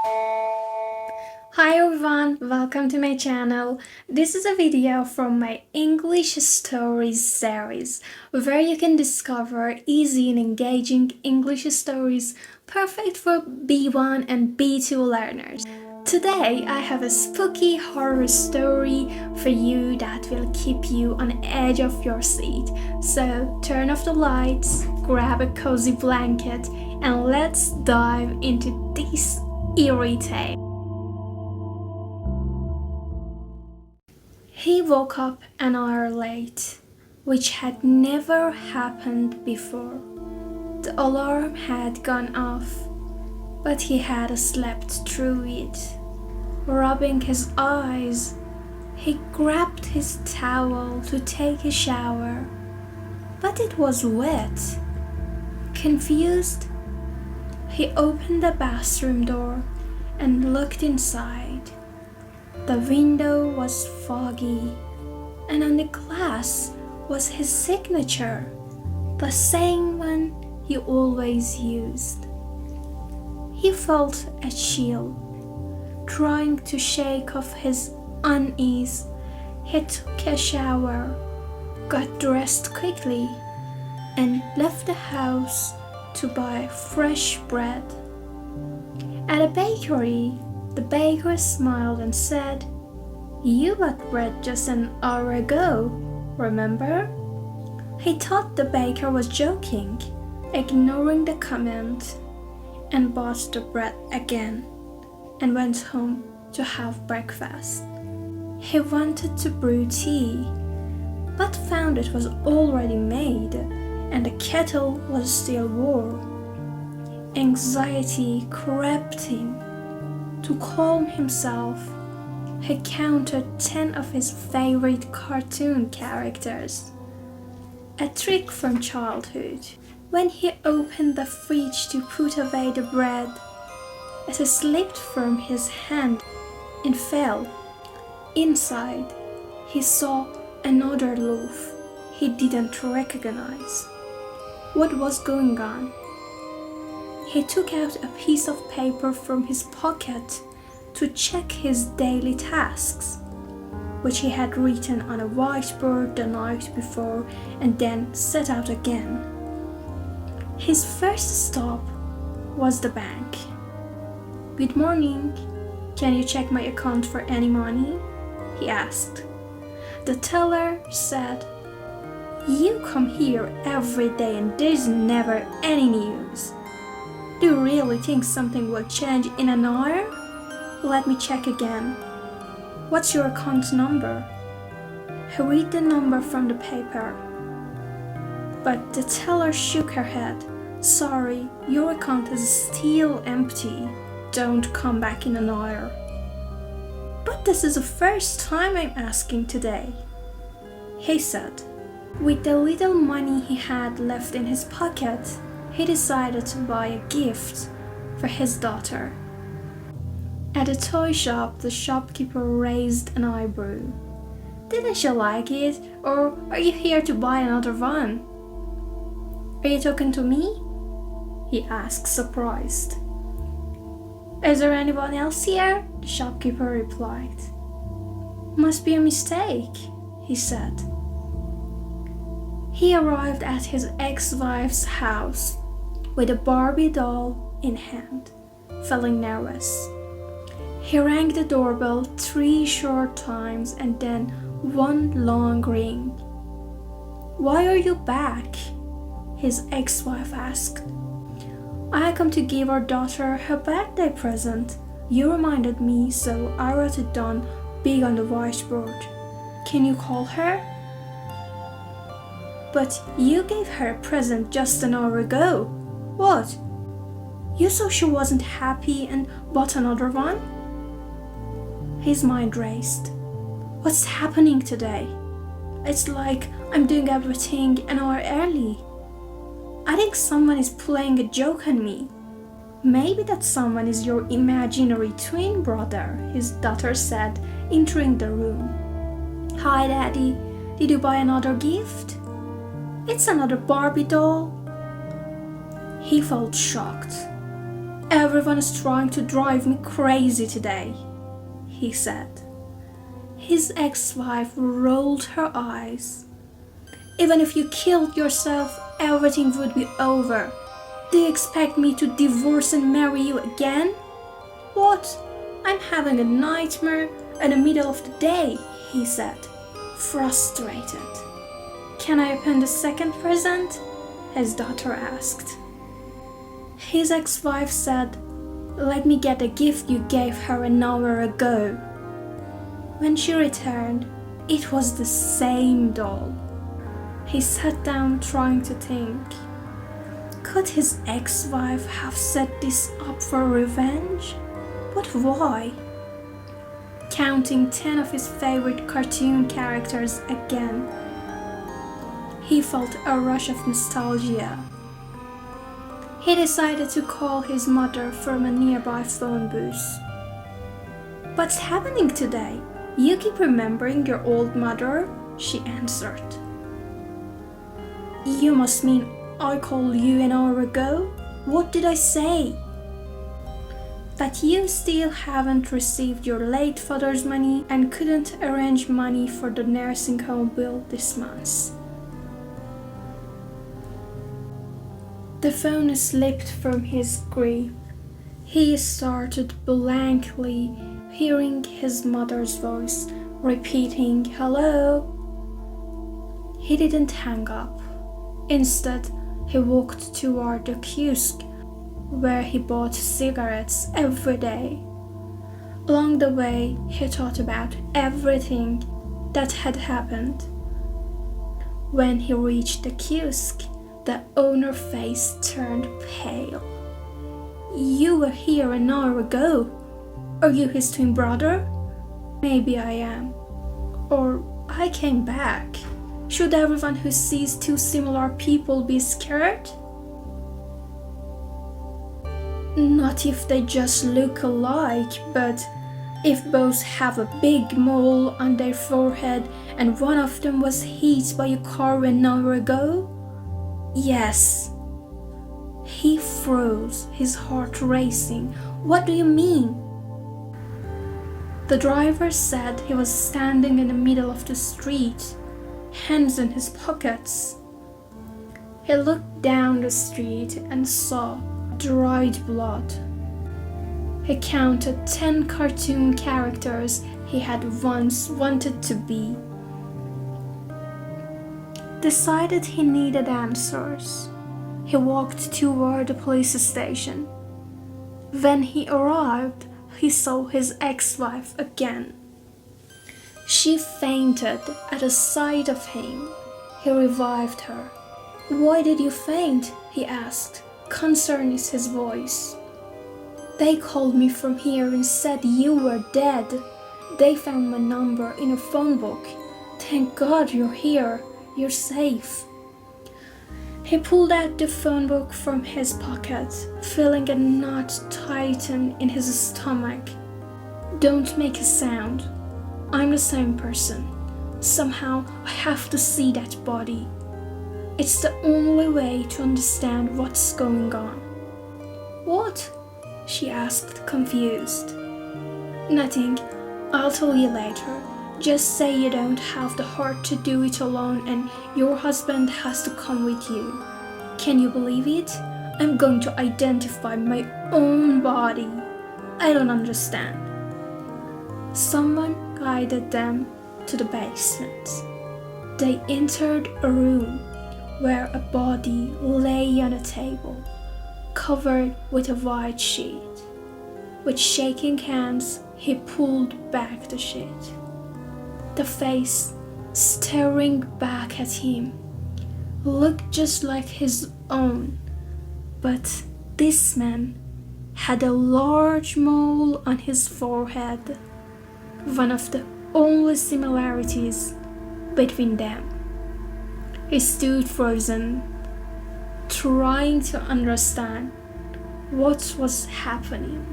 Hi everyone, welcome to my channel. This is a video from my English stories series where you can discover easy and engaging English stories perfect for B1 and B2 learners. Today I have a spooky horror story for you that will keep you on the edge of your seat. So turn off the lights, grab a cozy blanket and let's dive into this eerie tale. He woke up an hour late, which had never happened before. The alarm had gone off, but he had slept through it. Rubbing his eyes, he grabbed his towel to take a shower, but it was wet. Confused, he opened the bathroom door and looked inside. The window was foggy, and on the glass was his signature, the same one he always used. He felt a chill. Trying to shake off his unease, he took a shower, got dressed quickly, and left the house to buy fresh bread. At a bakery, the baker smiled and said, "You bought bread just an hour ago, remember?" He thought the baker was joking, ignoring the comment, and bought the bread again and went home to have breakfast. He wanted to brew tea, but found it was already made and the kettle was still warm. Anxiety crept in. To calm himself, he counted 10 of his favorite cartoon characters. A trick from childhood. When he opened the fridge to put away the bread, it slipped from his hand and fell. Inside, he saw another loaf he didn't recognize. What was going on? He took out a piece of paper from his pocket to check his daily tasks, which he had written on a whiteboard the night before and then set out again. His first stop was the bank. "Good morning. Can you check my account for any money?" he asked. The teller said, "You come here every day and there's never any news. Do you really think something will change in an hour? Let me check again. What's your account number?" He read the number from the paper, but the teller shook her head. "Sorry, your account is still empty. Don't come back in an hour." "But this is the first time I'm asking today," he said. With the little money he had left in his pocket, he decided to buy a gift for his daughter. At the toy shop, the shopkeeper raised an eyebrow. "Didn't you like it, or are you here to buy another one?" "Are you talking to me?" he asked, surprised. "Is there anyone else here?" the shopkeeper replied. "Must be a mistake," he said. He arrived at his ex-wife's house with a Barbie doll in hand, feeling nervous. He rang the doorbell 3 short times and then 1 long ring. "Why are you back?" his ex-wife asked. "I come to give our daughter her birthday present. You reminded me, so I wrote it down big on the whiteboard. Can you call her?" "But you gave her a present just an hour ago. What? You saw she wasn't happy and bought another one?" His mind raced. What's happening today? It's like I'm doing everything an hour early. I think someone is playing a joke on me. "Maybe that someone is your imaginary twin brother," his daughter said, entering the room. "Hi, Daddy. Did you buy another gift?" "It's another Barbie doll." He felt shocked. Everyone is trying to drive me crazy today, he said. His ex-wife rolled her eyes. Even if you killed yourself, everything would be over. Do you expect me to divorce and marry you again? What? I'm having a nightmare in the middle of the day, he said, frustrated. Can I open the second present? His daughter asked. His ex-wife said, let me get the gift you gave her an hour ago. When she returned, it was the same doll. He sat down trying to think. Could his ex-wife have set this up for revenge? But why? Counting 10 of his favorite cartoon characters again, he felt a rush of nostalgia. He decided to call his mother from a nearby phone booth. What's happening today? You keep remembering your old mother? She answered. You must mean I called you an hour ago? What did I say? That you still haven't received your late father's money and couldn't arrange money for the nursing home bill this month. The phone slipped from his grip. He started blankly hearing his mother's voice repeating, hello. He didn't hang up. Instead, he walked toward the kiosk where he bought cigarettes every day. Along the way, he thought about everything that had happened. When he reached the kiosk, the owner's face turned pale. You were here an hour ago. Are you his twin brother? Maybe I am. Or I came back. Should everyone who sees two similar people be scared? Not if they just look alike, but if both have a big mole on their forehead and one of them was hit by a car an hour ago? Yes. He froze, his heart racing. What do you mean? The driver said he was standing in the middle of the street, hands in his pockets. He looked down the street and saw dried blood. He counted 10 cartoon characters he had once wanted to be. Decided he needed answers. He walked toward the police station. When he arrived, he saw his ex-wife again. She fainted at the sight of him. He revived her. Why did you faint? He asked, concern in his voice. They called me from here and said you were dead. They found my number in a phone book. Thank God you're here. You're safe. He pulled out the phone book from his pocket, feeling a knot tighten in his stomach. Don't make a sound. I'm the same person. Somehow I have to see that body. It's the only way to understand what's going on. What? She asked, confused. Nothing. I'll tell you later. Just say you don't have the heart to do it alone and your husband has to come with you. Can you believe it? I'm going to identify my own body. I don't understand. Someone guided them to the basement. They entered a room where a body lay on a table, covered with a white sheet. With shaking hands, he pulled back the sheet. The face, staring back at him, looked just like his own, but this man had a large mole on his forehead, one of the only similarities between them. He stood frozen, trying to understand what was happening.